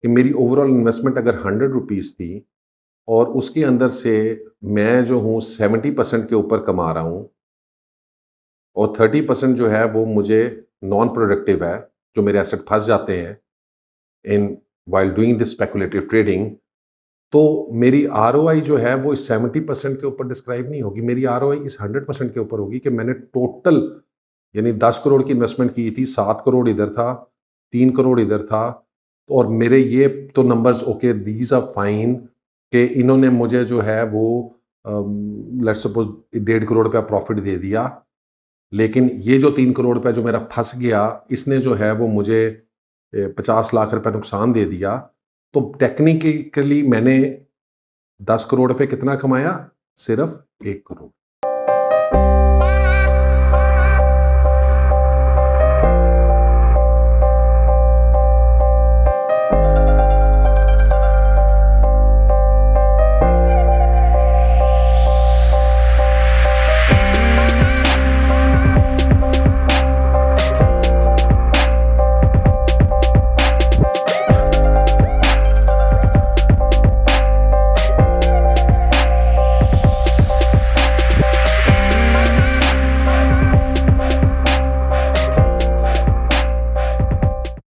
कि मेरी overall investment अगर 100 रुपीज़ थी और उसके अंदर से मैं जो हूँ 70% के ऊपर कमा रहा हूँ और 30% जो है वो मुझे नॉन प्रोडक्टिव है, जो मेरे एसेट फंस जाते हैं in while doing this speculative trading, तो मेरी आरओआई जो है वो इस 70% के ऊपर डिस्क्राइब नहीं होगी। मेरी आरओआई इस 100% के ऊपर होगी कि मैंने टोटल यानी 10 करोड़ की इन्वेस्टमेंट की थी, 7 करोड़ इधर था, 3 करोड़ इधर था, और मेरे ये तो numbers okay, these are fine, कि इन्होंने मुझे जो है वो लेट्स सपोज 1.5 करोड़ रुपया प्रॉफिट दे दिया, लेकिन ये जो 3 करोड़ रुपया जो मेरा फंस गया, इसने जो है वो मुझे 50 लाख रुपया नुकसान दे दिया। तो टेक्निकली मैंने 10 करोड़ पे कितना कमाया? सिर्फ 1 करोड़।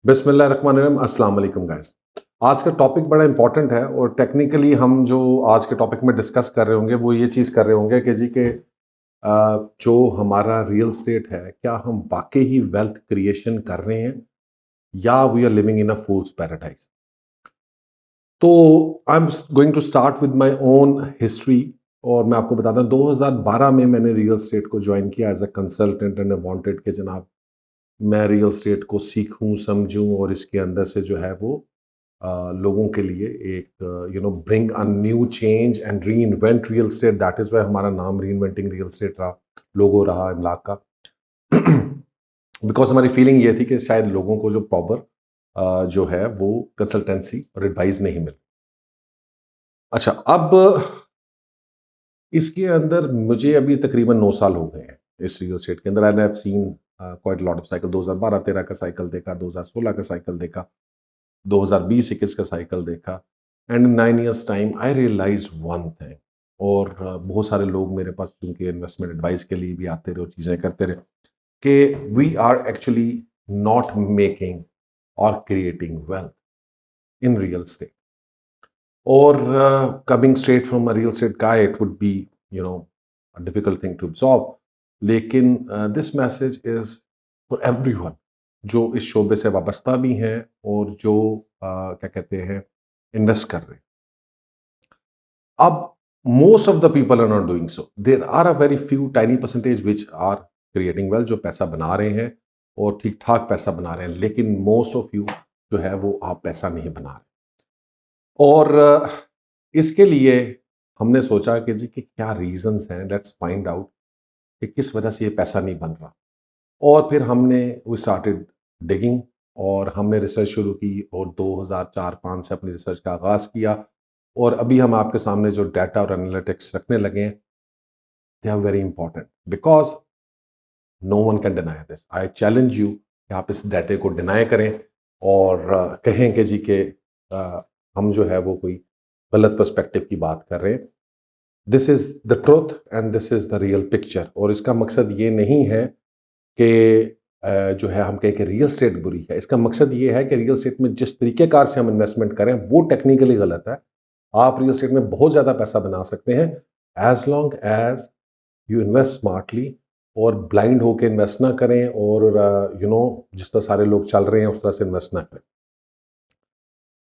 बिस्मिल्लाहिर्रहमानिर्रहीम, अस्सलाम वालेकुम गाइस। आज का टॉपिक बड़ा इंपॉर्टेंट है और टेक्निकली हम जो आज के टॉपिक में डिस्कस कर रहे होंगे वो ये चीज़ कर रहे होंगे कि जी के जो हमारा रियल स्टेट है, क्या हम वाकई ही वेल्थ क्रिएशन कर रहे हैं या we are living in a fool's paradise. तो I am going to start with my own history, और मैं आपको बताता हूँ 2012 में मैंने रियल स्टेट को ज्वाइन किया as a consultant and wanted कि जनाब मैं रियल स्टेट को सीखूं, समझूं और इसके अंदर से जो है वो लोगों के लिए एक bring a new change and reinvent real estate. That is why हमारा नाम री इन्वेंटिंग रियल स्टेट रहा, लोगो रहा इमलाक का। बिकॉज हमारी फीलिंग ये थी कि शायद लोगों को जो प्रॉपर जो है वो कंसल्टेंसी और एडवाइस नहीं मिल। अच्छा, अब इसके अंदर मुझे अभी तकरीबन 9 साल हो गए हैं इस रियल एस्टेट के अंदर, and I have seen quite lot of cycle. 2012-13 का साइकिल देखा, 2016 का साइकिल देखा, 2020-21 का साइकिल देखा, and 9 years time I realize one thing. और बहुत सारे लोग मेरे पास क्योंकि इन्वेस्टमेंट एडवाइस के लिए भी आते रहे और चीज़ें करते रहे कि we are actually not making और creating wealth in real estate. Or coming straight from a real estate guy, it would be, a difficult thing to absorb. लेकिन this message is for everyone जो इस शोबे से वाबस्ता भी हैं और जो क्या कहते हैं इन्वेस्ट कर रहे हैं। अब most of the people are not doing so. There are a very few tiny percentage which are creating wealth, जो पैसा बना रहे हैं और ठीक ठाक पैसा बना रहे हैं, लेकिन most of you जो है वो आप पैसा नहीं बना रहे। और इसके लिए हमने सोचा कि जी कि क्या रीजंस हैं, लेट्स फाइंड आउट कि किस वजह से ये पैसा नहीं बन रहा। और फिर हमने वी स्टार्टेड डिगिंग और हमने रिसर्च शुरू की और 2004-05 से अपनी रिसर्च का आगाज़ किया। और अभी हम आपके सामने जो डाटा और एनालिटिक्स रखने लगे हैं, they are very important because no one can deny this. I challenge you कि आप इस डाटे को डिनाई करें और कहें कि जी के हम जो है वो कोई गलत पर्सपेक्टिव की बात कर रहे हैं। This is the truth and this is the real picture. और इसका मकसद ये नहीं है कि जो है हम कहें कि रियल स्टेट बुरी है। इसका मकसद ये है कि रियल स्टेट में जिस तरीक़ेकार से हम इन्वेस्टमेंट करें वो टेक्निकली गलत है। आप रियल स्टेट में बहुत ज़्यादा पैसा बना सकते हैं as long as you invest smartly, और ब्लाइंड होकर इन्वेस्ट ना करें और जिस तरह सारे लोग चल रहे हैं उस तरह से इन्वेस्ट ना करें।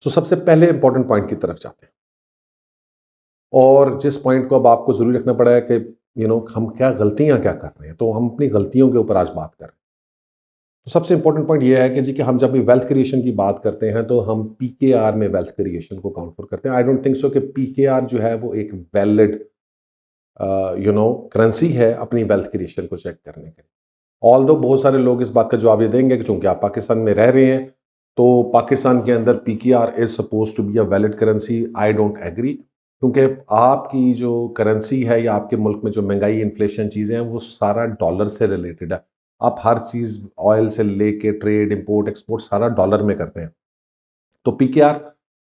तो सबसे पहले इंपॉर्टेंट पॉइंट की तरफ जाते हैं, और जिस पॉइंट को अब आपको जरूरी रखना पड़ा है कि हम क्या गलतियां क्या कर रहे हैं, तो हम अपनी गलतियों के ऊपर आज बात कर रहे हैं। तो सबसे इंपॉर्टेंट पॉइंट यह है कि जी कि हम जब भी वेल्थ क्रिएशन की बात करते हैं तो हम पीकेआर में वेल्थ क्रिएशन को काउंट फॉर करते हैं। आई डोंट थिंक सो कि पीकेआर जो है वो एक वैलिड करेंसी है अपनी वेल्थ क्रिएशन को चेक करने के लिए। ऑल्दो बहुत सारे लोग इस बात का जवाब ये देंगे कि चूंकि आप पाकिस्तान में रह रहे हैं तो पाकिस्तान के अंदर PKR is suppose to be a valid currency. I don't agree, क्योंकि आपकी जो करेंसी है या आपके मुल्क में जो महंगाई इन्फ्लेशन चीज़ें हैं वो सारा डॉलर से रिलेटेड है। आप हर चीज़ ऑयल से लेके ट्रेड इंपोर्ट एक्सपोर्ट सारा डॉलर में करते हैं। तो पीकेआर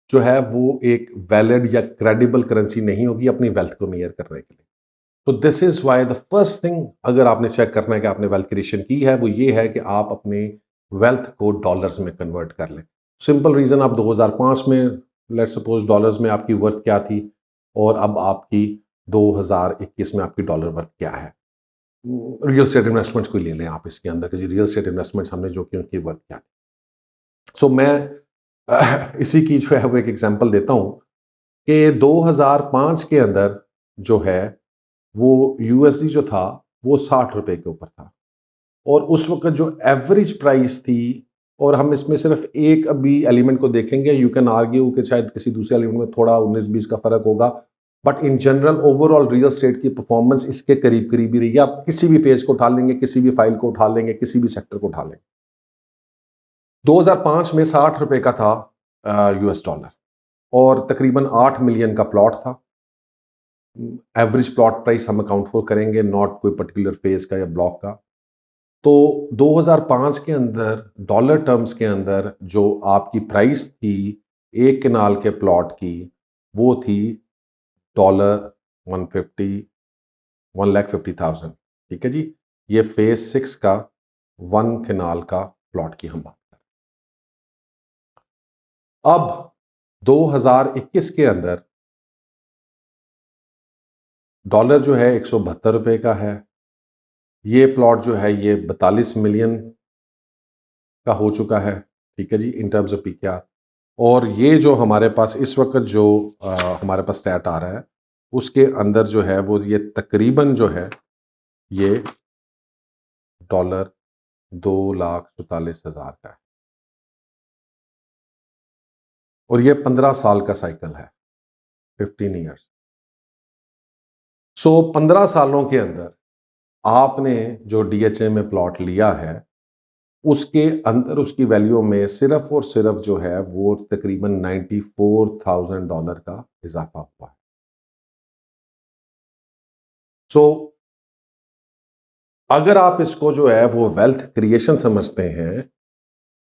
जो है वो एक वैलिड या क्रेडिबल करेंसी नहीं होगी अपनी वेल्थ को मेजर करने के लिए। तो this is why the first thing अगर आपने चेक करना है कि आपने वेल्थ क्रिएशन की है वो ये है कि आप अपने वेल्थ को डॉलर्स में कन्वर्ट कर लें। सिंपल रीजन, आप 2005 में लेट्स सपोज डॉलर्स में आपकी वर्थ क्या थी और अब आपकी 2021 में आपकी डॉलर वर्थ क्या है। रियल स्टेट इन्वेस्टमेंट्स को ले लें आप इसके अंदर कि रियल स्टेट इन्वेस्टमेंट्स हमने जो की उनकी वर्थ क्या थी। सो मैं इसी की जो है वो एक एग्जांपल देता हूं कि 2005 के अंदर जो है वो यूएसडी जो था वो 60 रुपए के ऊपर था और उस वक्त जो एवरेज प्राइस थी, और हम इसमें सिर्फ एक अभी एलिमेंट को देखेंगे, यू कैन आर्ग्यू कि शायद किसी दूसरे एलिमेंट में थोड़ा 19-20 का फर्क होगा, but in general overall real estate की परफॉर्मेंस इसके करीब करीब ही रही है। आप किसी भी फेज को उठा लेंगे, किसी भी फाइल को उठा लेंगे, किसी भी सेक्टर को उठा लेंगे। 2005 में 60 रुपए का था यूएस डॉलर और तकरीबन 8 मिलियन का प्लॉट था। एवरेज प्लॉट प्राइस हम अकाउंट फॉर करेंगे, नॉट कोई पर्टिकुलर फेज का या ब्लॉक का। तो 2005 के अंदर डॉलर टर्म्स के अंदर जो आपकी प्राइस थी एक कनाल के प्लॉट की वो थी डॉलर 1,50,000। ठीक है जी, ये फेज 6 का 1 कनाल का प्लॉट की हम बात करें। अब 2021 के अंदर डॉलर जो है 172 रुपए का है। ये प्लॉट जो है ये 42 मिलियन का हो चुका है। ठीक है जी, इन टर्म्स ऑफ पीकेआर। और ये जो हमारे पास इस वक्त जो हमारे पास स्टैट आ रहा है उसके अंदर जो है वो ये तकरीबन जो है ये डॉलर 2,44,000 का है और ये 15 साल का साइकिल है, 15 ईयर्स। सो 15 सालों के अंदर आपने जो डीएचए में प्लॉट लिया है उसके अंदर उसकी वैल्यू में सिर्फ और सिर्फ जो है वो तकरीबन $94,000 का इजाफा हुआ है। सो अगर आप इसको जो है वो वेल्थ क्रिएशन समझते हैं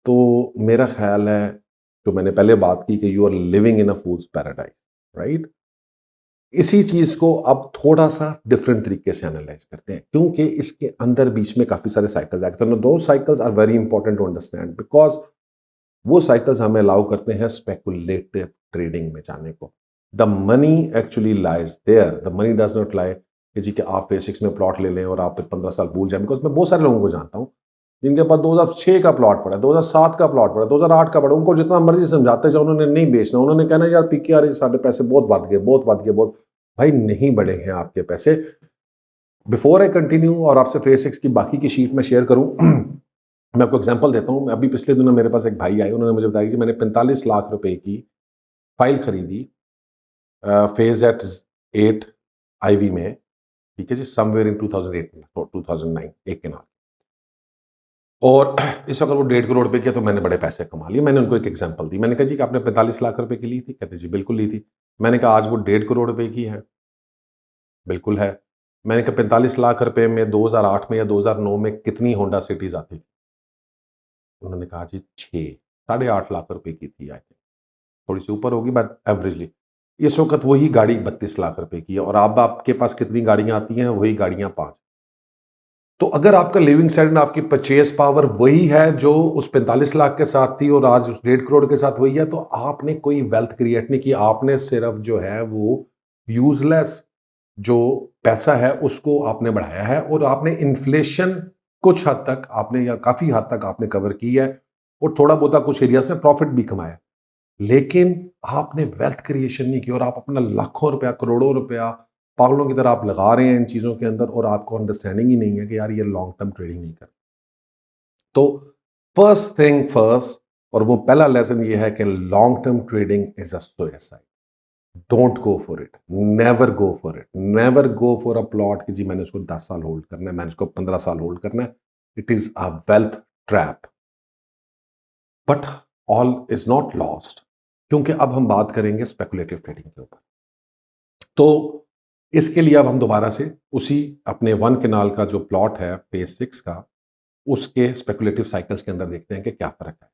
तो मेरा ख्याल है, जो मैंने पहले बात की कि you are living in a fool's paradise, right. इसी चीज को अब थोड़ा सा डिफरेंट तरीके से एनालाइज करते हैं क्योंकि इसके अंदर बीच में काफी सारे साइकिल्स आते हैं। दो cycles are very important to understand because वो साइकिल्स हमें अलाउ करते हैं स्पेकुलेटिव ट्रेडिंग में जाने को। The money actually lies there, the money does not lie कि जी कि आप फेज 6 में प्लॉट ले लें और आप 15 साल भूल जाएं। बिकॉज मैं बहुत सारे लोगों को जानता हूं जिनके पास 2006 का प्लॉट पड़ा, 2007 का प्लॉट पड़ा, 2008 का पड़ा, उनको जितना मर्जी समझाते जाओ उन्होंने नहीं बेचना। उन्होंने कहना यार पीकेआर साढ़े पैसे बहुत बढ़ गए, बहुत बढ़ गए, बहुत। भाई नहीं बढ़े हैं आपके पैसे। बिफोर आई कंटिन्यू और आपसे फेज 6 की बाकी की शीट में शेयर करूं मैं आपको एग्जांपल देता हूं। अभी पिछले दिनों मेरे पास एक भाई आए, उन्होंने मुझे बताया कि मैंने 45 लाख रुपए की फाइल खरीदी फेज एट 8 आईवी में। ठीक है जी, समवेयर इन 2008 और 2009 एक के नाम। और इस वक्त वो 1.5 करोड़ रुपए किया तो मैंने बड़े पैसे कमा लिए। मैंने उनको एक एग्जांपल दी, मैंने कहा जी कि आपने 45 लाख रुपए की ली थी? कहते जी बिल्कुल ली थी। मैंने कहा आज वो 1.5 करोड़ रुपए की है? बिल्कुल है। मैंने कहा 45 लाख रुपए में 2008 में या 2009 में कितनी होंडा सिटीज आती थी? उन्होंने कहा जी 6, 8.5 लाख रुपए की थी आई थिंक, थोड़ी सी ऊपर होगी बट एवरेजली। इस वक्त वही गाड़ी 32 लाख रुपए की है और अब आपके पास कितनी गाड़ियां आती हैं? वही गाड़ियां 5। तो अगर आपका लिविंग स्टैंडर्ड, आपकी परचेज पावर वही है जो उस 45 लाख के साथ थी और आज उस 1.5 करोड़ के साथ वही है, तो आपने कोई वेल्थ क्रिएट नहीं की। आपने सिर्फ जो है वो यूजलेस जो पैसा है उसको आपने बढ़ाया है और आपने इन्फ्लेशन कुछ हद तक आपने या काफी हद तक आपने कवर की है और थोड़ा बहुत कुछ एरियाज में प्रॉफिट भी कमाया। लेकिन आपने वेल्थ क्रिएशन नहीं की और आप अपना लाखों रुपया, करोड़ों रुपया पागलों की तरह आप लगा रहे हैं इन चीजों के अंदर और आपको अंडरस्टैंडिंग ही नहीं है कि यार ये लॉन्ग टर्म ट्रेडिंग नहीं कर। तो फर्स्ट थिंग फर्स्ट, और वो पहला लेसन ये है कि long term trading is a suicide. Don't go for it, never go for it, never go for a plot कि जी मैंने उसको 10 साल होल्ड करना है, मैंने उसको 15 साल होल्ड करना है। It is a wealth trap. But all is not lost, क्योंकि अब हम बात करेंगे स्पेकुलेटिव ट्रेडिंग के ऊपर। तो इसके लिए अब हम दोबारा से उसी अपने 1 कनाल का जो प्लॉट है फेज 6 का, उसके स्पेकुलेटिव साइकिल्स के अंदर देखते हैं कि क्या फर्क है।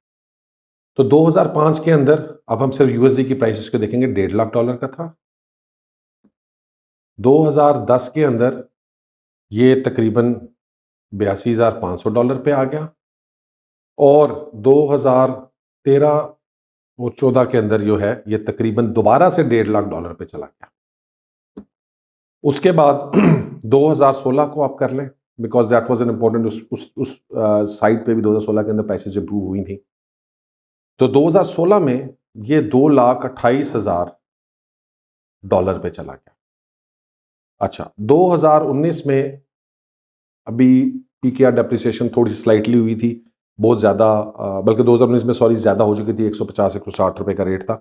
तो 2005 के अंदर, अब हम सिर्फ यूएसडी की प्राइसेस को देखेंगे, $1.5 लाख का था। 2010 के अंदर ये तकरीबन $82,500 पे आ गया, और 2013 और 14 के अंदर जो है ये तकरीबन दोबारा से $1.5 लाख पे चला गया। उसके बाद 2016 को आप कर लें, because that was an important, उस साइड पे भी 2016 के अंदर प्राइसेस इंप्रूव हुई थी। तो 2016 में ये $2,28,000 पे चला गया। अच्छा, 2019 में अभी पीकेआर डेप्रिसिएशन थोड़ी सी स्लाइटली हुई थी, बहुत ज़्यादा, बल्कि 2019 में सॉरी ज़्यादा हो चुकी थी, 150-160 का रेट था।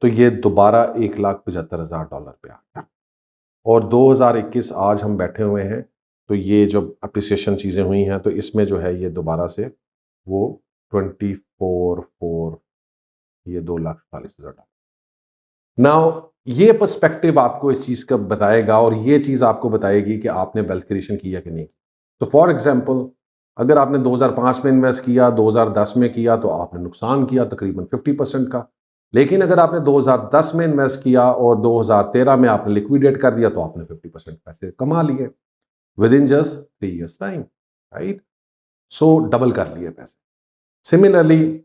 तो ये दोबारा $1,75,000 पे आ गया। और 2021 आज हम बैठे हुए हैं, तो ये जब अप्रिसिएशन चीज़ें हुई हैं तो इसमें जो है ये दोबारा से वो 24,4 ये $2,40,000। नाउ ये पर्सपेक्टिव आपको इस चीज़ का बताएगा, और ये चीज़ आपको बताएगी कि आपने वेल्थ क्रिएशन किया कि नहीं। तो फॉर एग्जांपल, अगर आपने 2005 में इन्वेस्ट किया, 2010 में किया, तो आपने नुकसान किया तकरीबन 50% का। लेकिन अगर आपने 2010 में इन्वेस्ट किया और 2013 में आपने लिक्विडेट कर दिया, तो आपने 50% पैसे कमा लिए with in just 3 years time, right. So double कर लिए पैसे। सिमिलरली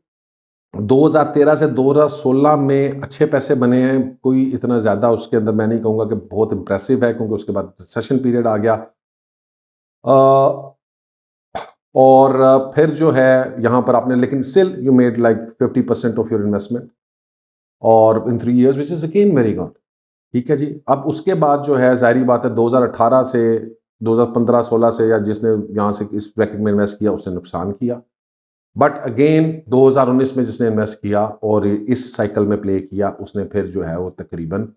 2013 से 2016 में अच्छे पैसे बने हैं, कोई इतना ज़्यादा उसके अंदर मैं नहीं कहूँगा कि बहुत इंप्रेसिव है, क्योंकि उसके बाद सेशन पीरियड आ गया। और फिर जो है यहाँ पर आपने, लेकिन still you made like 50% of your investment, और इन 3 years which is again very good. ठीक है जी। अब उसके बाद जो है जाहिर बात है 2018 से 2015-16 से, या जिसने यहाँ से इस ब्रैकेट में इन्वेस्ट किया उसने नुकसान किया। बट अगेन 2019 में जिसने इन्वेस्ट किया और इस साइकिल में प्ले किया, उसने फिर जो है वो तकरीबन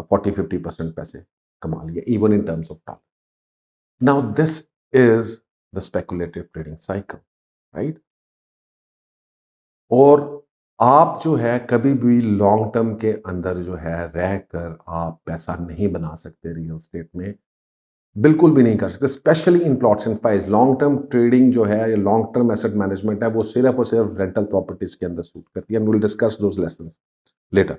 40-50% पैसे कमा लिए, even in terms of dollar. Now this is the speculative trading cycle, right. और आप जो है कभी भी लॉन्ग टर्म के अंदर जो है रहकर आप पैसा नहीं बना सकते रियल एस्टेट में, बिल्कुल भी नहीं कर सकते, specially in plots and files. Long term trading जो है, या लॉन्ग टर्म एसेट मैनेजमेंट है, वो सिर्फ और सिर्फ रेंटल प्रॉपर्टीज के अंदर सूट करती है, and we will discuss those lessons later.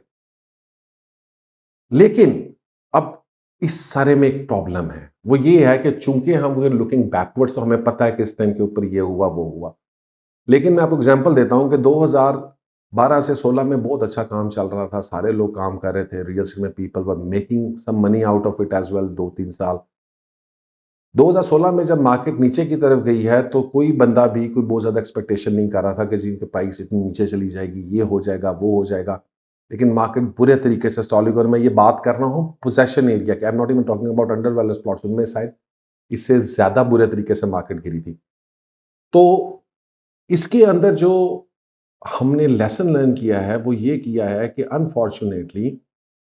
लेकिन अब इस सारे में एक प्रॉब्लम है, वो ये है कि चूंकि हम वी आर लुकिंग बैकवर्ड्स, तो हमें पता है कि इस टाइम के ऊपर ये हुआ वो हुआ। लेकिन मैं आपको एग्जांपल देता हूं कि 2012 से 16 में बहुत अच्छा काम चल रहा था, सारे लोग काम कर रहे थे रियल एस्टेट में, people were making some money out of it as well. 2-3 साल 2016 में जब मार्केट नीचे की तरफ गई है, तो कोई बंदा भी कोई बहुत ज़्यादा एक्सपेक्टेशन नहीं कर रहा था कि जिनके प्राइस इतनी नीचे चली जाएगी, ये हो जाएगा वो हो जाएगा। लेकिन मार्केट बुरे तरीके से स्टॉलिंग, और मैं ये बात कर रहा हूँ पोजेशन एरिया की, I am not even talking about under valued plots, उनमें शायद इससे ज़्यादा बुरे तरीके से मार्केट गिरी थी। तो इसके अंदर जो हमने लेसन लर्न किया है वो ये किया है कि unfortunately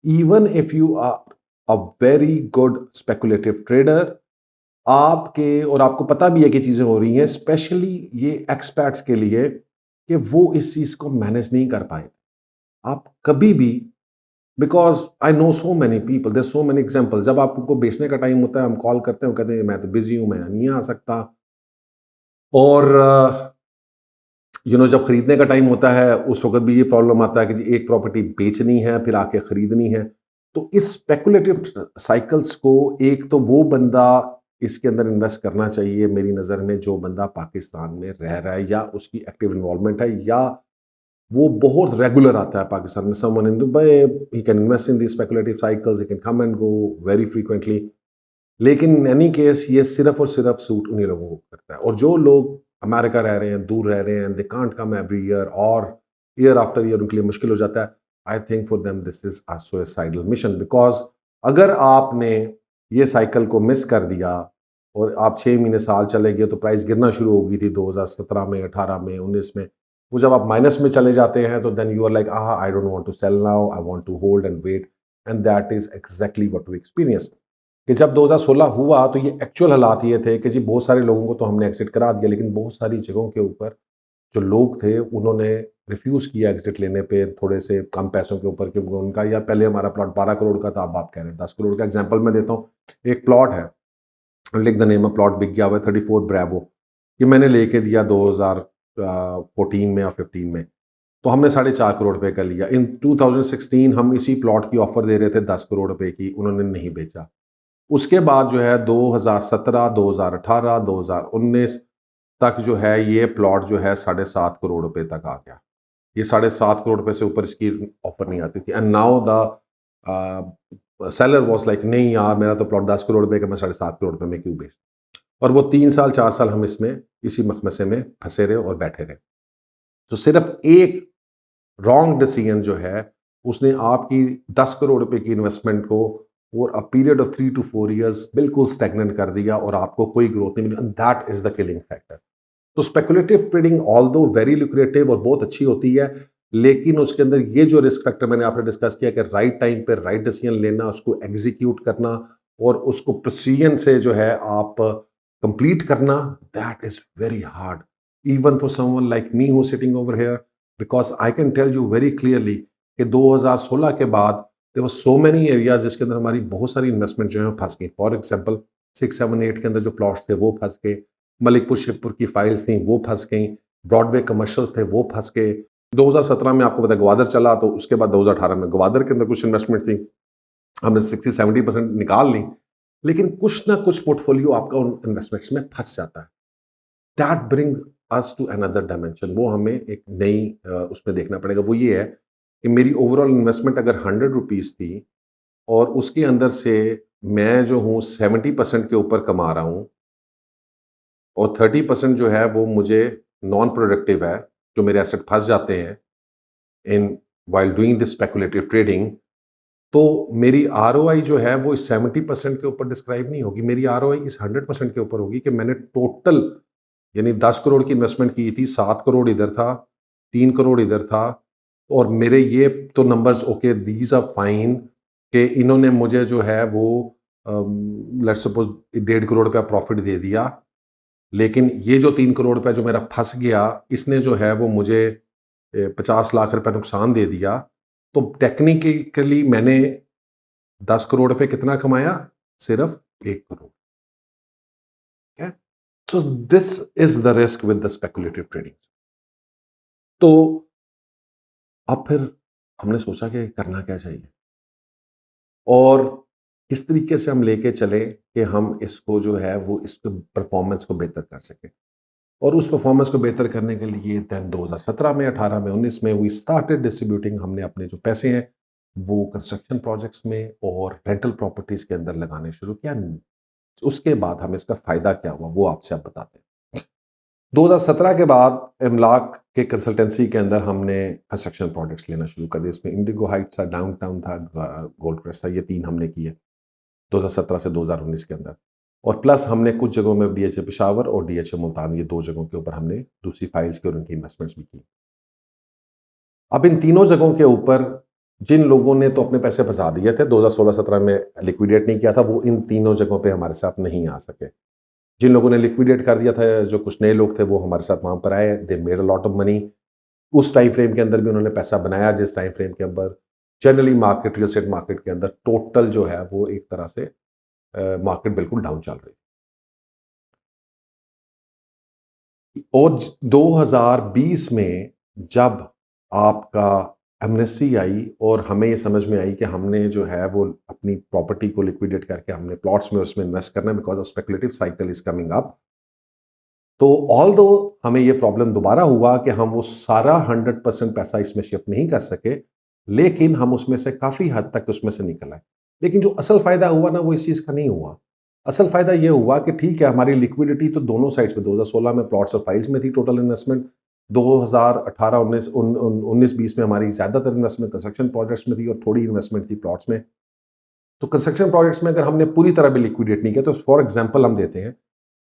even if you are a very good speculative trader, आपके, और आपको पता भी है कि चीजें हो रही हैं, स्पेशली ये एक्सपर्ट्स के लिए, कि वो इस चीज को मैनेज नहीं कर पाए। आप कभी भी, because I know so many people, there so many example, जब आपको बेचने का टाइम होता है हम कॉल करते हैं, कहते हैं मैं तो बिजी हूं, मैं नहीं आ सकता। और जब खरीदने का टाइम होता है उस वक्त भी ये प्रॉब्लम आता है कि जी एक प्रॉपर्टी बेचनी है फिर आके खरीदनी है। तो इस स्पेकुलेटिव साइकिल्स को, एक तो वो बंदा इसके अंदर इन्वेस्ट करना चाहिए मेरी नज़र में जो बंदा पाकिस्तान में रह रहा है, या उसकी एक्टिव इन्वॉल्वमेंट है, या वो बहुत रेगुलर आता है पाकिस्तान में। Someone in Dubai, he can invest in the speculative cycles, he can come and go very frequently. लेकिन एनी केस ये सिर्फ और सिर्फ सूट उन्हीं लोगों को करता है। और जो लोग अमेरिका रह रहे हैं, दूर रह रहे हैं, they can't come every year, और ईयर आफ्टर ईयर उनके लिए मुश्किल हो जाता है। I think for them this is a suicidal mission, because अगर आपने ये साइकिल को मिस कर दिया और आप 6 महीने साल चले गए, तो प्राइस गिरना शुरू हो गई थी 2017 में, 18 में, 19 में। वो जब आप माइनस में चले जाते हैं तो then you are like I don't want to sell now, I want to hold and wait, and that is exactly what we experience. कि जब 2016 हुआ तो ये एक्चुअल हालात ये थे कि जी बहुत सारे लोगों को तो हमने एग्जिट करा दिया, लेकिन बहुत सारी जगहों के ऊपर जो लोग थे उन्होंने रिफ्यूज किया एग्जिट लेने पे, थोड़े से कम पैसों के ऊपर, क्योंकि उनका यार पहले हमारा प्लॉट 12 करोड़ का था, अब आप कह रहे हैं 10 करोड़ का। एग्जाम्पल मैं देता हूँ, एक प्लॉट है, लिख द नेम, प्लॉट बिक गया हुआ है 34 ब्रेवो, ये मैंने लेके दिया 2014 में या 15 में। तो हमने 4.5 करोड़ रुपए का लिया। इन 2016 हम इसी प्लॉट की ऑफर दे रहे थे 10 करोड़ रुपए की, उन्होंने नहीं बेचा। उसके बाद जो है 2017, 2018, 2019 तक जो है ये प्लॉट जो है 7.5 करोड़ रुपए तक आ गया। ये 7.5 करोड़ रुपए से ऊपर इसकी ऑफर नहीं आती थी। And now the seller was like, नहीं यार मेरा तो प्लॉट 10 करोड़ रुपए का, मैं 7.5 करोड़ रुपए में क्यों बेच। और वो 3 साल 4 साल हम इसमें इसी मखमसे में फंसे रहे और बैठे रहे। तो सिर्फ एक रॉन्ग डिसीजन जो है उसने आपकी 10 करोड़ रुपए की इन्वेस्टमेंट को और a period of 3 to 4 years बिल्कुल स्टैग्नेंट कर दिया और आपको कोई ग्रोथ नहीं मिली। And that is the killing factor. तो speculative trading although very lucrative और बहुत अच्छी होती है, लेकिन उसके अंदर ये जो रिस्क फैक्टर मैंने आपने डिस्कस किया कि राइट टाइम पे राइट डिसीजन लेना, उसको एग्जीक्यूट करना और उसको प्रिसीजन से जो है आप कंप्लीट करना, that is very hard even for someone like me who sitting over here, because I can tell you very clearly कि 2016 के बाद there were so many areas जिसके अंदर हमारी बहुत सारी इन्वेस्टमेंट जो है फंस गई। फॉर एग्जांपल 6, 7, 8 के अंदर जो प्लॉट्स थे वो फंस गए, मलिकपुर शिवपुर की फाइल्स थी वो फंस गई, ब्रॉडवे कमर्शियल्स थे वो फंस गए। 2017 में आपको पता है ग्वादर चला, तो उसके बाद 2018 में ग्वादर के अंदर कुछ इन्वेस्टमेंट थी, हमने 60-70% निकाल ली, लेकिन कुछ ना कुछ पोर्टफोलियो आपका उन इन्वेस्टमेंट्स में फंस जाता है। That bring us to another dimension. वो हमें एक नई उसमें देखना पड़ेगा। वो ये है कि मेरी ओवरऑल इन्वेस्टमेंट अगर 100 रुपीज़ थी और उसके अंदर से मैं जो हूँ 70% के ऊपर कमा रहा हूँ और 30% जो है वो मुझे नॉन प्रोडक्टिव है, जो मेरे एसेट फंस जाते हैं in while doing this speculative trading, तो मेरी आरओआई जो है वो इस 70% के ऊपर डिस्क्राइब नहीं होगी। मेरी आरओआई इस 100% के ऊपर होगी कि मैंने टोटल यानी 10 करोड़ की इन्वेस्टमेंट की थी, 7 करोड़ इधर था, 3 करोड़ इधर था और मेरे ये तो numbers okay these are fine कि इन्होंने मुझे जो है वो लेट्स सपोज 1.5 करोड़ का प्रॉफिट दे दिया, लेकिन ये जो 3 करोड़ रुपया जो मेरा फंस गया इसने जो है वो मुझे 50 लाख रुपए नुकसान दे दिया। तो टेक्निकली मैंने 10 करोड़ रुपए कितना कमाया? सिर्फ 1 करोड़। सो this is the risk with the speculative trading. तो अब फिर हमने सोचा कि करना क्या चाहिए और किस तरीके से हम लेके चले कि हम इसको जो है वो इसके परफॉर्मेंस को बेहतर कर सकें। और उस परफॉर्मेंस को बेहतर करने के लिए देन 2017 में, 18 में, 19 में वी स्टार्टेड डिस्ट्रीब्यूटिंग। हमने अपने जो पैसे हैं वो कंस्ट्रक्शन प्रोजेक्ट्स में और रेंटल प्रॉपर्टीज के अंदर लगाने शुरू किया। उसके बाद हमें इसका फायदा क्या हुआ वो आपसे अब बताते हैं। 2017 के बाद इमलाक के कंसल्टेंसी के अंदर हमने कंस्ट्रक्शन प्रोजेक्ट्स लेना शुरू कर दिए। इसमें इंडिगो हाइट्स था, डाउनटाउन था, गोल्ड क्रेस्ट था, ये 3 हमने किए 2017 से 2019 के अंदर। और प्लस हमने कुछ जगहों में डीएचए पेशावर और डीएचए मुल्तान, ये 2 जगहों के ऊपर हमने दूसरी फाइल्स की और उनकी इन्वेस्टमेंट्स भी की। अब इन तीनों जगहों के ऊपर जिन लोगों ने तो अपने पैसे फंसा दिए थे, 2016-17 में लिक्विडेट नहीं किया था, वो इन तीनों जगहों पे हमारे साथ नहीं आ सके। जिन लोगों ने लिक्विडेट कर दिया था, जो कुछ नए लोग थे, वो हमारे साथ वहां पर आए, they made a lot of money. उस टाइम फ्रेम के अंदर भी उन्होंने पैसा बनाया जिस टाइम फ्रेम के अंदर generally market, real estate market के अंदर टोटल जो है वो एक तरह से मार्केट बिल्कुल डाउन चल रही। और 2020 में जब आपका एमनेस्टी आई और हमें ये समझ में आई कि हमने जो है वो अपनी प्रॉपर्टी को लिक्विडेट करके हमने प्लॉट्स में उसमें इन्वेस्ट करना है because of speculative cycle is coming up. तो ऑल दो हमें ये प्रॉब्लम दोबारा हुआ कि हम वो सारा 100% पैसा इसमें शिफ्ट नहीं कर सके, लेकिन हम उसमें से काफ़ी हद तक उसमें से निकल आए। लेकिन जो असल फ़ायदा हुआ ना वो इस चीज़ का नहीं हुआ। असल फ़ायदा ये हुआ कि ठीक है हमारी लिक्विडिटी तो दोनों साइड्स पे 2016 में प्लॉट्स और फाइल्स में थी टोटल इन्वेस्टमेंट, 2018-19 में हमारी ज़्यादातर इन्वेस्टमेंट कंस्ट्रक्शन प्रोजेक्ट्स में थी और थोड़ी इन्वेस्टमेंट थी प्लॉट्स में। तो कंस्ट्रक्शन प्रोजेक्ट्स में अगर हमने पूरी तरह भी लिक्विडेट नहीं किया तो फॉर एग्जाम्पल हम देते हैं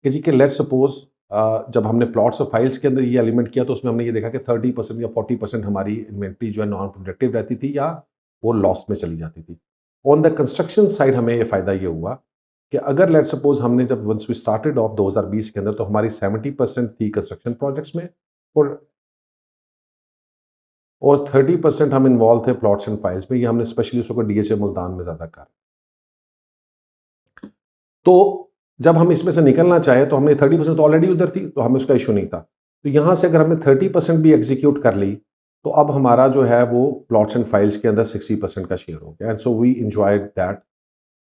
कि जी कि लेट सपोज जब हमने प्लॉट्स और फाइल्स के अंदर ये एलिमेंट किया तो उसमें हमने ये देखा कि 30% या 40% हमारी इन्वेंट्री जो है नॉन प्रोडक्टिव रहती थी या वो लॉस में चली जाती थी। ऑन द कंस्ट्रक्शन साइड हमें ये फायदा ये हुआ कि अगर लेट सपोज हमने जब वंस वी स्टार्टेड ऑफ 2020 के अंदर तो हमारी 70% थी कंस्ट्रक्शन प्रोजेक्ट्स में और 30% हम इन्वॉल्व थे प्लॉट्स एंड फाइल्स में। ये हमने स्पेशली उसको डीएचए मुल्तान में ज्यादा कर। तो जब हम इसमें से निकलना चाहे तो हमने 30% तो ऑलरेडी उधर थी तो हमें उसका इशू नहीं था। तो यहां से अगर हमने 30% भी एग्जीक्यूट कर ली तो अब हमारा जो है वो प्लॉट्स एंड फाइल्स के अंदर 60% का शेयर हो गया, and so we enjoyed that.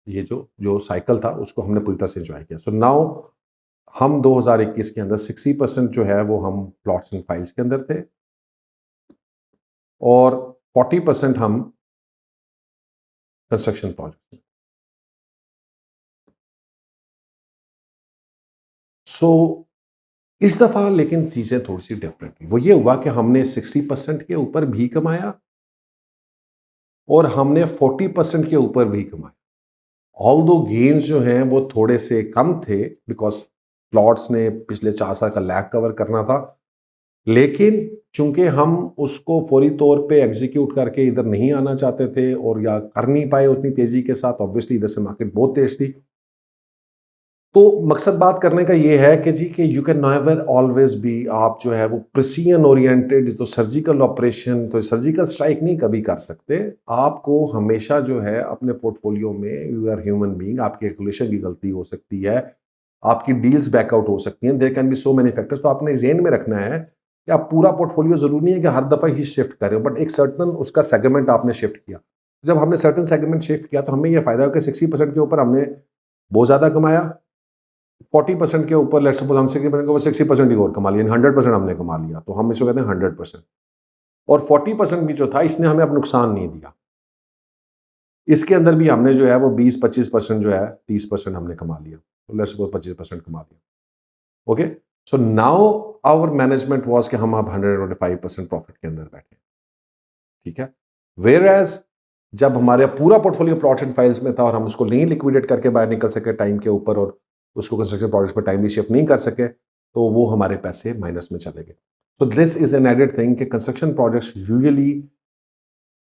ये जो जो साइकिल था उसको हमने पूरी तरह से एंजॉय किया। सो नाउ हम 2021 के अंदर 60% जो है वो हम प्लॉट्स एंड फाइल्स के अंदर थे, और 40% हम कंस्ट्रक्शन प्रोजेक्ट। सो इस दफा लेकिन चीजें थोड़ी सी डिफरेंट हुई। वो ये हुआ कि हमने 60% के ऊपर भी कमाया और हमने 40% के ऊपर भी कमाया। ऑल दो गेन्स जो हैं वो थोड़े से कम थे, बिकॉज प्लॉट्स ने पिछले 4 साल का लैग कवर करना था, लेकिन चूंकि हम उसको फौरी तौर पे एग्जीक्यूट करके इधर नहीं आना चाहते थे और या कर नहीं पाए उतनी तेजी के साथ, ऑब्वियसली इधर से मार्केट बहुत तेज थी। तो मकसद बात करने का ये है कि जी कि you can never always be, आप जो है वो प्रिसीजन ओरिएंटेड, तो सर्जिकल ऑपरेशन, तो सर्जिकल स्ट्राइक नहीं कभी कर सकते। आपको हमेशा जो है अपने पोर्टफोलियो में, यू आर ह्यूमन बीइंग, आपकी कैलकुलेशन की गलती हो सकती है, आपकी डील्स बैकआउट हो सकती हैं, there can be so many factors. तो आपने जेन में रखना है कि आप पूरा पोर्टफोलियो जरूरी नहीं है कि हर दफा ही शिफ्ट करें, बट एक सर्टन उसका सेगमेंट आपने शिफ्ट किया। जब हमने सर्टन सेगमेंट शिफ्ट किया तो हमें यह फायदा हो कि 60% के ऊपर हमने बहुत ज्यादा कमाया, 40% के ऊपर, लेट्स सपोज हम 60% के ऊपर 60% ही और कमा लिया, 100% हमने कमा लिया, तो हम इसको कहते हैं 100%। और 40% भी जो था इसने हमें अब नुकसान नहीं दिया, इसके अंदर भी हमने जो है वो 20-25% जो है 30% हमने कमा लिया, तो लेट्स सपोज 25% कमा लिया। Okay, so now our management was कि हम अब 125% प्रॉफिट के अंदर बैठे, ठीक है। वेयर एज जब हमारे पूरा पोर्टफोलियो प्लॉट एंड फाइल्स में था और हम उसको नहीं लिक्विडेट करके बाहर निकल सके टाइम के ऊपर, और उसको कंस्ट्रक्शन प्रोजेक्ट्स में टाइमली शिफ्ट नहीं कर सके, तो वो हमारे पैसे माइनस में चले गए। So this is an added thing कि कंस्ट्रक्शन प्रोजेक्ट्स यूजुअली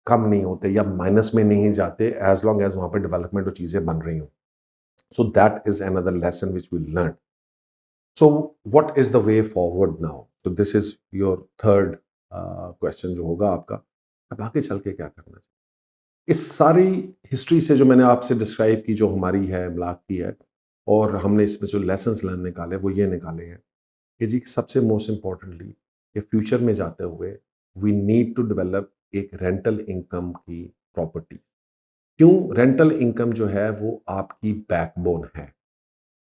कम नहीं होते या माइनस में नहीं जाते एज लॉन्ग एज वहां पर डेवलपमेंट और चीजें बन रही हो। So that is another lesson which we learn. So what is the way forward now? So this is your third question जो होगा आपका, अब आगे चल के क्या करना चाहिए। इस सारी हिस्ट्री से जो मैंने आपसे डिस्क्राइब की, जो हमारी है, ब्लॉक की है, और हमने इसमें जो लेसन्स लर्न निकाले वो ये निकाले हैं कि जी सबसे मोस्ट इम्पॉर्टेंटली कि फ्यूचर में जाते हुए वी नीड टू डेवलप एक रेंटल इनकम की प्रॉपर्टी। क्यों? रेंटल इनकम जो है वो आपकी बैकबोन है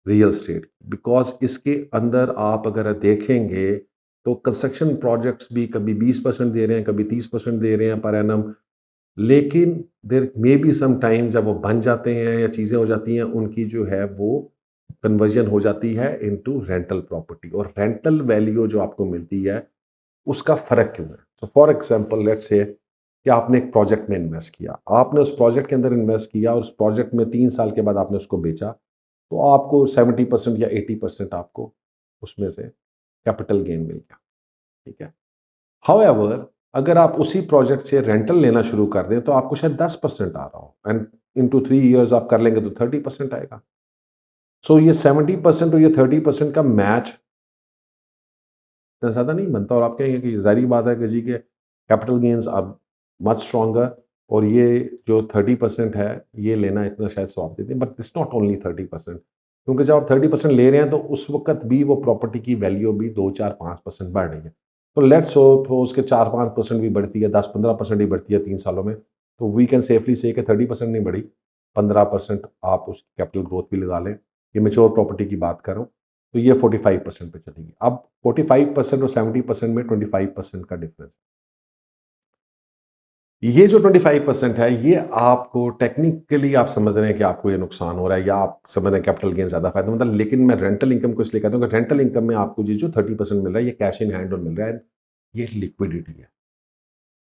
रियल स्टेट, बिकॉज इसके अंदर आप अगर देखेंगे तो कंस्ट्रक्शन प्रोजेक्ट्स भी कभी 20% दे रहे हैं, कभी 30% दे रहे हैं पर एनम, लेकिन देर मे बी सम टाइम जब वो बन जाते हैं या चीज़ें हो जाती हैं, उनकी जो है वो कन्वर्जन हो जाती है इनटू रेंटल प्रॉपर्टी, और रेंटल वैल्यू जो आपको मिलती है उसका फ़र्क क्यों है। So for example let's say कि आपने एक प्रोजेक्ट में इन्वेस्ट किया, आपने उस प्रोजेक्ट के अंदर इन्वेस्ट किया और उस प्रोजेक्ट में 3 साल के बाद आपने उसको बेचा, तो आपको 70% या 80% आपको उसमें से कैपिटल गेन मिल गया, ठीक है। हाउएवर अगर आप उसी प्रोजेक्ट से रेंटल लेना शुरू कर दें तो आपको शायद 10% आ रहा हो, एंड इनटू 3 इयर्स आप कर लेंगे तो 30% आएगा। सो ये 70% और ये 30% का मैच इतना ज़्यादा नहीं बनता, और आप कहेंगे कि जाहिर बात है कि जी के capital gains are much stronger, और ये जो 30% है ये लेना इतना शायद स्वाब देते हैं, बट इट्स नॉट ओनली 30%, क्योंकि जब आप 30% ले रहे हैं तो उस वक्त भी वो प्रॉपर्टी की वैल्यू भी 2-4-5% बढ़ रही है। तो लेट्स सपोज के 4-5% भी बढ़ती है, 10-15% ही बढ़ती है 3 सालों में, तो वी कैन सेफली से कि 30% नहीं बढ़ी, 15% आप उस कैपिटल ग्रोथ भी लगा लें। ये मेच्योर प्रॉपर्टी की बात कर रहा हूँ, तो ये 45% पे चलेगी। अब 45% और 70% में 25% का डिफरेंस। ये जो 25% है ये आपको टेक्निकली आप समझ रहे हैं कि आपको ये नुकसान हो रहा है, या आप समझ रहे हैं कैपिटल गेन ज्यादा फायदेमंद है, लेकिन मैं रेंटल इनकम को इसलिए कहता हूँ कि रेंटल इनकम में आपको ये जो 30% मिल रहा है ये कैश इन हैंड और मिल रहा है, ये लिक्विडिटी है।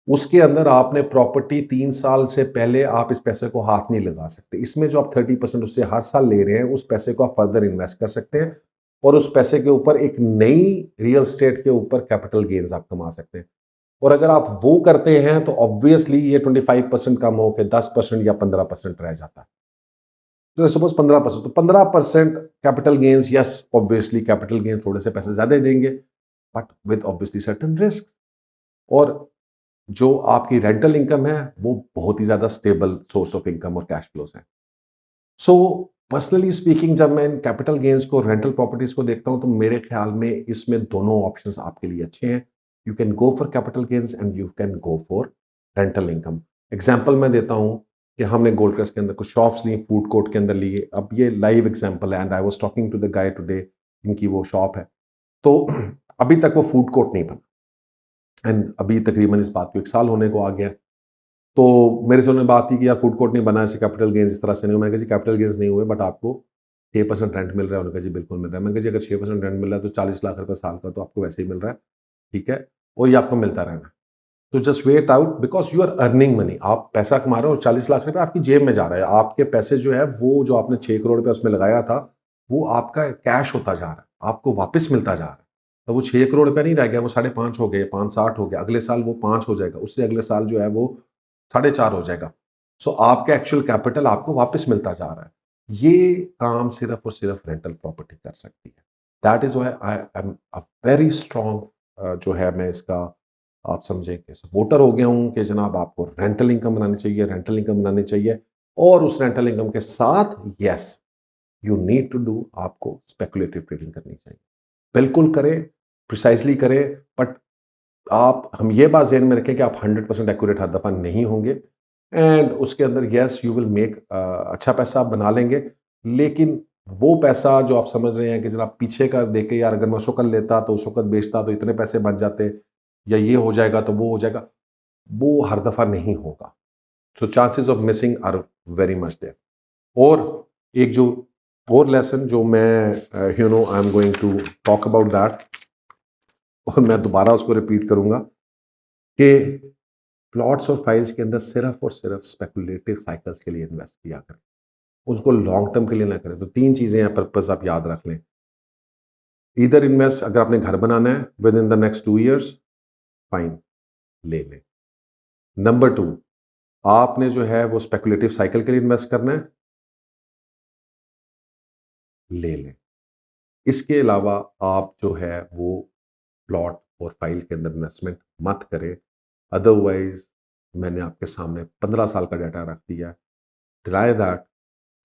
उसके अंदर आपने प्रॉपर्टी 3 साल से पहले आप इस पैसे को हाथ नहीं लगा सकते। इसमें जो आप 30% उससे हर साल ले रहे हैं उस पैसे को आप फर्दर इन्वेस्ट कर सकते हैं, और उस पैसे के ऊपर एक नई रियल स्टेट के ऊपर कैपिटल गेन्स आप कमा सकते हैं। और अगर आप वो करते हैं तो ऑब्वियसली ये 25% कम होकर 10% या 15% रह जाता है। तो सपोज 15%, तो 15% capital gains, yes obviously capital gain थोड़े से पैसे ज्यादा देंगे, but with obviously certain risk. और जो आपकी रेंटल इनकम है वो बहुत ही ज्यादा स्टेबल सोर्स ऑफ इनकम और कैश फ्लोज है। सो पर्सनली स्पीकिंग जब मैं कैपिटल गेन्स को, रेंटल प्रॉपर्टीज को देखता हूं, तो मेरे ख्याल में इसमें दोनों ऑप्शंस आपके लिए अच्छे हैं। You can go for capital gains and you can go for rental income. Example मैं देता हूँ कि हमने गोल्ड क्रस्ट के अंदर कुछ शॉप्स ली, फूड कोर्ट के अंदर लिए। अब ये लाइव एग्जाम्पल है and I was talking to the guy today, इनकी वो शॉप है। तो अभी तक वो फूड कोर्ट नहीं बना एंड अभी तकरीबन इस बात को 1 साल होने को आ गया। तो मेरे से उन्होंने बात की कि यार फूड कोर्ट नहीं बना, ऐसे कैपिटल गेन्स इस तरह से नहीं हुए। मैंने कहा जी कैपिटल गेन्स नहीं हुए बट आपको 6% रेंट मिल रहा है। उन्होंने कहा जी बिल्कुल मिल रहा है। मैंने कहा जी अगर 6% रेंट मिल रहा है तो 40 लाख रुपए साल का तो आपको वैसे ही मिल रहा है, ठीक है, और ये आपको मिलता रहना। तो just wait out because you are earning money. आप पैसा कमा रहे हो और 40 लाख रुपए आपकी जेब में जा रहा है। आपके पैसे जो है वो जो आपने 6 करोड़ रुपए उसमें लगाया था वो आपका कैश होता जा रहा है, आपको वापस मिलता जा रहा है। तो वो 6 करोड़ रुपए नहीं रह गया, वो 5.5 हो गए, 5.60 हो गया, अगले साल वो 5 हो जाएगा, उससे अगले साल जो है वो 4.5 हो जाएगा। सो आपका एक्चुअल कैपिटल आपको वापस मिलता जा रहा है। ये काम सिर्फ और सिर्फ रेंटल प्रॉपर्टी कर सकती है। That is why I am a very strong जो है मैं इसका आप समझें कि सपोर्टर हो गया हूं कि जनाब आपको रेंटल इनकम बनानी चाहिए, रेंटल इनकम बनानी चाहिए। और उस रेंटल इनकम के साथ yes you need to do, आपको स्पेकुलेटिव ट्रेडिंग करनी चाहिए। बिल्कुल करें, प्रिसाइसली करें, बट आप हम ये बात ज़हन में रखें कि आप 100% एक्यूरेट हर दफ़ा नहीं होंगे एंड उसके अंदर यस यू विल मेक अच्छा पैसा आप बना लेंगे। लेकिन वो पैसा जो आप समझ रहे हैं कि जनाब पीछे का देख के यार अगर मैं उस वक्त लेता तो उस वक्त बेचता तो इतने पैसे बच जाते, या ये हो जाएगा तो वो हो जाएगा, वो हर दफ़ा नहीं होगा। So chances of missing are very much there. और एक जो और लेसन जो मैं you know I am going to talk about that, और मैं दोबारा उसको रिपीट करूंगा कि प्लॉट्स और फाइल्स के अंदर सिर्फ और सिर्फ स्पेकुलेटिव साइकिल्स के लिए इन्वेस्ट किया करें, उसको लॉन्ग टर्म के लिए ना करें। तो 3 चीज़ें हैं, पर्पस आप याद रख लें। इधर इन्वेस्ट, अगर आपने घर बनाना है with in the next 2 years, fine, ले लें। नंबर 2, आपने जो है वो स्पेकुलेटिव साइकिल के लिए इन्वेस्ट करना है, ले लें। इसके अलावा आप जो है वो प्लॉट और फाइल के अंदर इन्वेस्टमेंट मत करें। अदरवाइज मैंने आपके सामने 15 साल का डाटा रख दिया, ट्राई दैट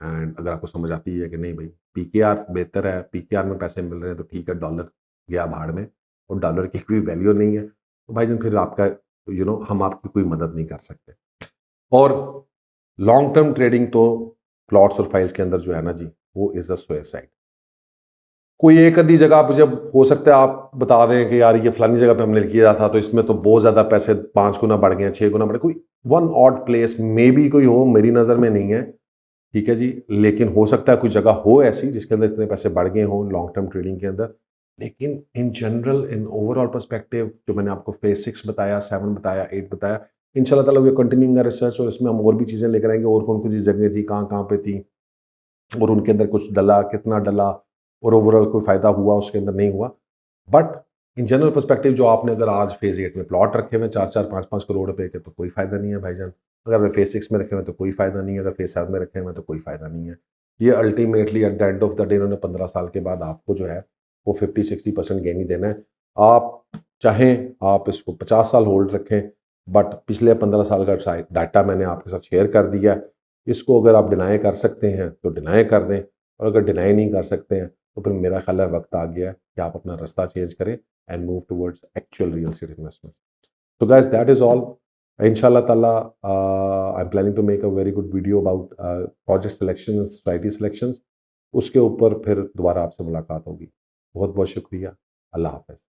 एंड अगर आपको समझ आती है कि नहीं भाई पीकेआर बेहतर है, पीकेआर में पैसे मिल रहे हैं तो ठीक है, डॉलर गया भाड़ में और डॉलर की कोई वैल्यू नहीं है, तो भाईजान फिर आपका हम आपकी कोई मदद नहीं कर सकते। और लॉन्ग टर्म ट्रेडिंग तो प्लॉट्स और फाइल्स के अंदर जो है ना जी, वो इज अ सुसाइड। कोई एक आधी जगह आप मुझे हो सकता है आप बता दें कि यार ये फलानी जगह पे हमने किया था तो इसमें तो बहुत ज़्यादा पैसे 5 गुना बढ़ गए, 6 गुना बढ़ गए, कोई one odd place may be कोई हो, मेरी नज़र में नहीं है, ठीक है जी, लेकिन हो सकता है कोई जगह हो ऐसी जिसके अंदर इतने पैसे बढ़ गए हों लॉन्ग टर्म ट्रेडिंग के अंदर। लेकिन in general, in overall perspective, जो मैंने आपको फेज 6 बताया, 7 बताया, 8 बताया, इंशाल्लाह ताला वी कंटिन्यूइंग रिसर्च और इसमें हम और भी चीज़ें लेकर आएंगे, और कौन कौन सी जगह थी, कहाँ कहाँ पे थी, और उनके अंदर कुछ डला, कितना डला, और ओवरऑल कोई फ़ायदा हुआ उसके अंदर, नहीं हुआ। बट इन जनरल पर्सपेक्टिव जो आपने अगर आज फेज़ 8 में प्लॉट रखे हुए 4-4, 5-5 करोड़ रुपए के, तो कोई फ़ायदा नहीं है भाईजान। अगर मैं फेज़ 6 में रखे हुए तो कोई फ़ायदा नहीं है, अगर फेज़ 7 में रखे हुए तो कोई फ़ायदा नहीं है। ये ultimately at the end of the day इन्होंने 15 साल के बाद आपको जो है वो 50-60% गेन ही देना है। आप चाहें आप इसको 50 साल होल्ड रखें, बट पिछले 15 साल का डाटा मैंने आपके साथ शेयर कर दिया है। इसको अगर आप डिनाई कर सकते हैं तो डिनाई कर दें, और अगर डिनाई नहीं कर सकते हैं तो फिर मेरा ख्याल है वक्त आ गया है कि आप अपना रास्ता चेंज करें and move towards actual real estate investment. So guys, that is all. Inshallah Ta'ala, I'm planning to make a very good video about project selections, society selections. उसके ऊपर फिर दोबारा आपसे मुलाकात होगी। बहुत बहुत शुक्रिया। अल्लाह हाफ़िज़।